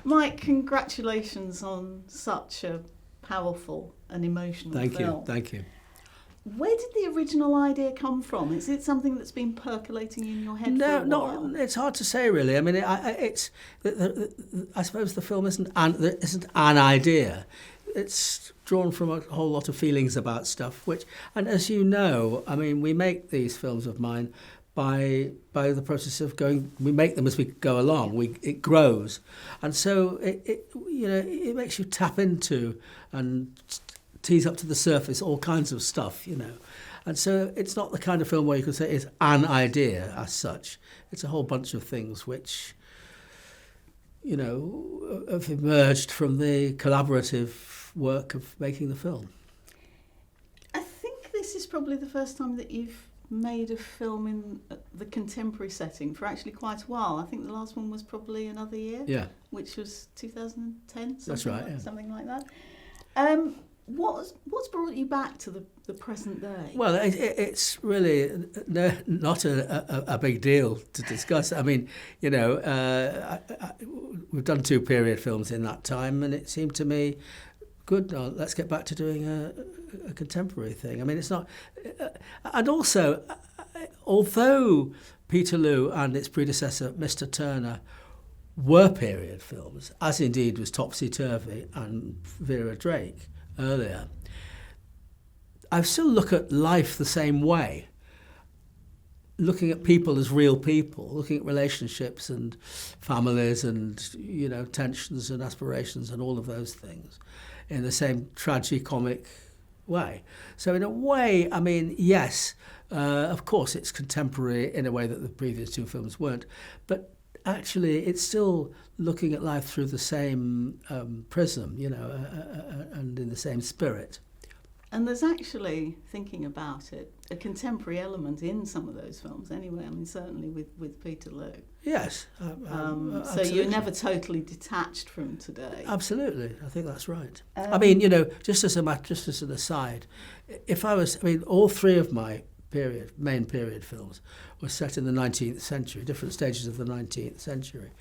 Mike, congratulations on such a powerful and emotional film. Thank you. Where did the original idea come from? Is it something that's been percolating in your head for a while? No, it's hard to say really. I mean, I suppose the film isn't an idea. It's drawn from a whole lot of feelings about stuff, and as you know, I mean, we make these films of mine by the process of going. We make them as we go along. It grows, and so it makes you tap into and tease up to the surface all kinds of stuff, and so it's not the kind of film where you could say it's an idea as such. It's a whole bunch of things which have emerged from the collaborative work of making the film. I think this is probably the first time that you've made a film in the contemporary setting for actually quite a while. I think the last one was probably Another Year, which was 2010. That's right, something like that. What's brought you back to the present day? Well, it's really not a big deal to discuss. I mean, we've done 2 period films in that time, and it seemed to me good. Let's get back to doing a contemporary thing. I mean, it's not, and also, although Peterloo and its predecessor, Mr. Turner, were period films, as indeed was Topsy Turvy and Vera Drake earlier, I still look at life the same way, looking at people as real people, looking at relationships and families and tensions and aspirations and all of those things in the same tragicomic way. So in a way, I mean, yes, of course it's contemporary in a way that the previous 2 films weren't, but actually it's still looking at life through the same prism, and in the same spirit. And there's actually, thinking about it, a contemporary element in some of those films anyway. I mean, certainly with Peterloo. Yes. So you're never totally detached from today. Absolutely. I think that's right. I mean, just as an aside, all 3 of my main period films were set in the 19th century, different stages of the 19th century.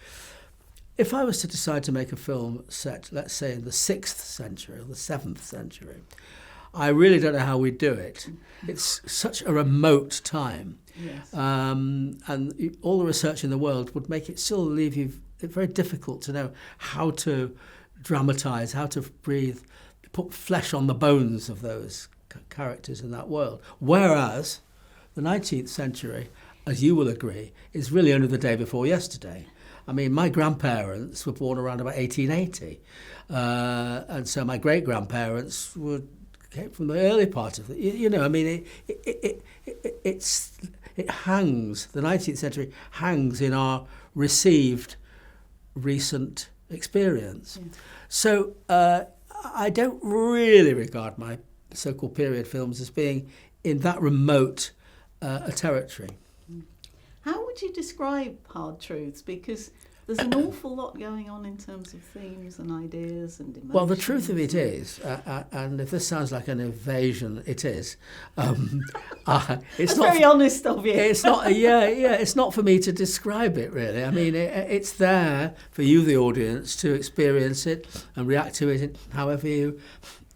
If I was to decide to make a film set, let's say, in the 6th century or the 7th century, I really don't know how we'd do it. It's such a remote time. Yes. And all the research in the world would make it still leave you very difficult to know how to dramatise, how to breathe, put flesh on the bones of those characters in that world. Whereas the 19th century, as you will agree, is really only the day before yesterday. I mean, my grandparents were born around about 1880. And so my great-grandparents came from the early part of it. I mean, it hangs, the 19th century hangs in our received recent experience. Yeah. So I don't really regard my so-called period films as being in that remote a territory. How would you describe Hard Truths? Because there's an awful lot going on in terms of themes and ideas and emotions. Well, the truth of it is, and if this sounds like an evasion, it is. It's not very honest of you. It's not. It's not for me to describe it really. I mean, it's there for you, the audience, to experience it and react to it however you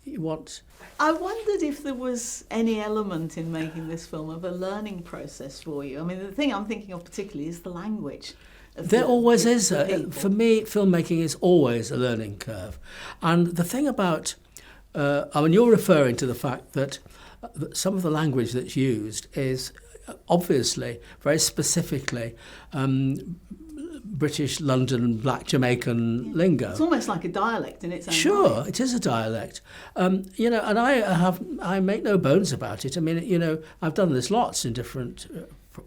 want. I wondered if there was any element in making this film of a learning process for you. I mean, the thing I'm thinking of particularly is the language. There always is. For me, filmmaking is always a learning curve. And the thing about, I mean, you're referring to the fact that some of the language that's used is obviously, very specifically, British, London, Black Jamaican lingo. It's almost like a dialect in its own Sure, way. it is a dialect. And I make no bones about it. I mean, I've done this lots in different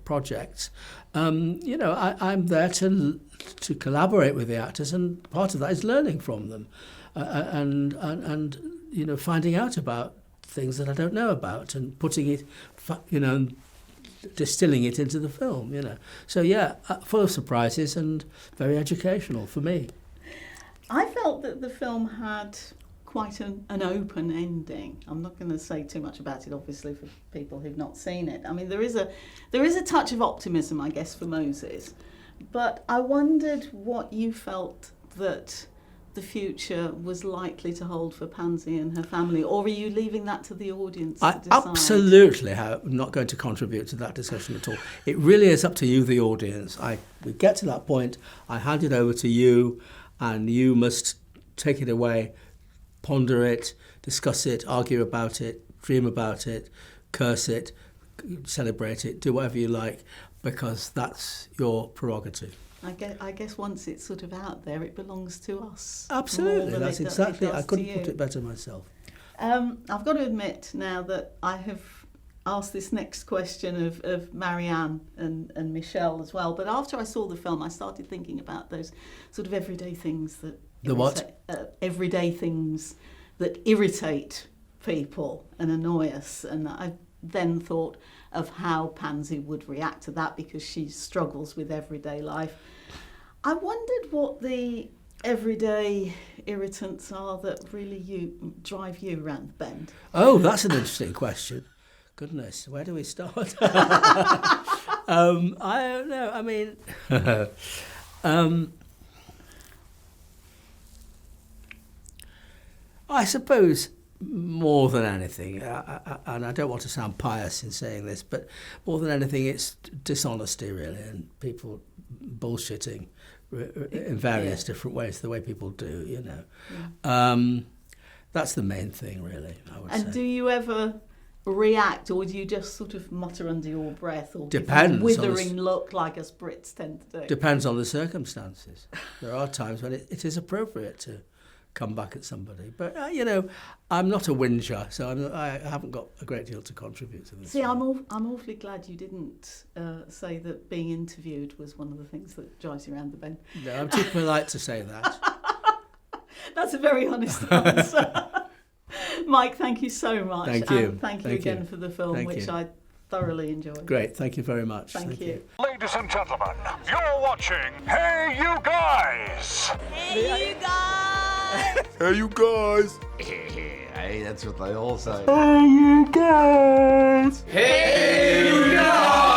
projects. I'm there to collaborate with the actors, and part of that is learning from them, and finding out about things that I don't know about, and putting it, distilling it into the film. So full of surprises and very educational for me. I felt that the film had quite an open ending. I'm not going to say too much about it, obviously, for people who've not seen it. I mean, there is a touch of optimism, I guess, for Moses. But I wondered what you felt that the future was likely to hold for Pansy and her family, or are you leaving that to the audience to decide? Absolutely am not going to contribute to that discussion at all. It really is up to you, the audience. We get to that point, I hand it over to you, and you must take it away, ponder it, discuss it, argue about it, dream about it, curse it, celebrate it, do whatever you like, because that's your prerogative. I guess once it's sort of out there, it belongs to us. Absolutely, that's exactly. I couldn't put it better myself. I've got to admit now that I have asked this next question of Marianne and Michele as well. But after I saw the film, I started thinking about those sort of everyday things that everyday things that irritate people and annoy us, and I then thought of how Pansy would react to that because she struggles with everyday life. I wondered what the everyday irritants are that really drive you round the bend. Oh, that's an interesting question. Goodness, where do we start? I don't know. I mean, I suppose more than anything, and I don't want to sound pious in saying this, but more than anything, it's dishonesty, really, and people bullshitting in various different ways, the way people do, you know. Yeah. That's the main thing, really, I would say. And do you ever react, or do you just sort of mutter under your breath, or depends, withering look like us Brits tend to do? Depends on the circumstances. There are times when it is appropriate to come back at somebody, but you know, I'm not a whinger, so I haven't got a great deal to contribute to this. See, I'm awfully glad you didn't say that being interviewed was one of the things that drives you around the bend. No, I'm too polite to say that. That's a very honest answer. Mike, thank you so much. Thank you. And thank you again for the film, which I thoroughly enjoyed. Great, thank you very much. Thank you. Ladies and gentlemen, you're watching Hey You Guys! Hey, you guys! Hey you guys! Hey, that's what they all say. Hey you guys! Hey, you guys!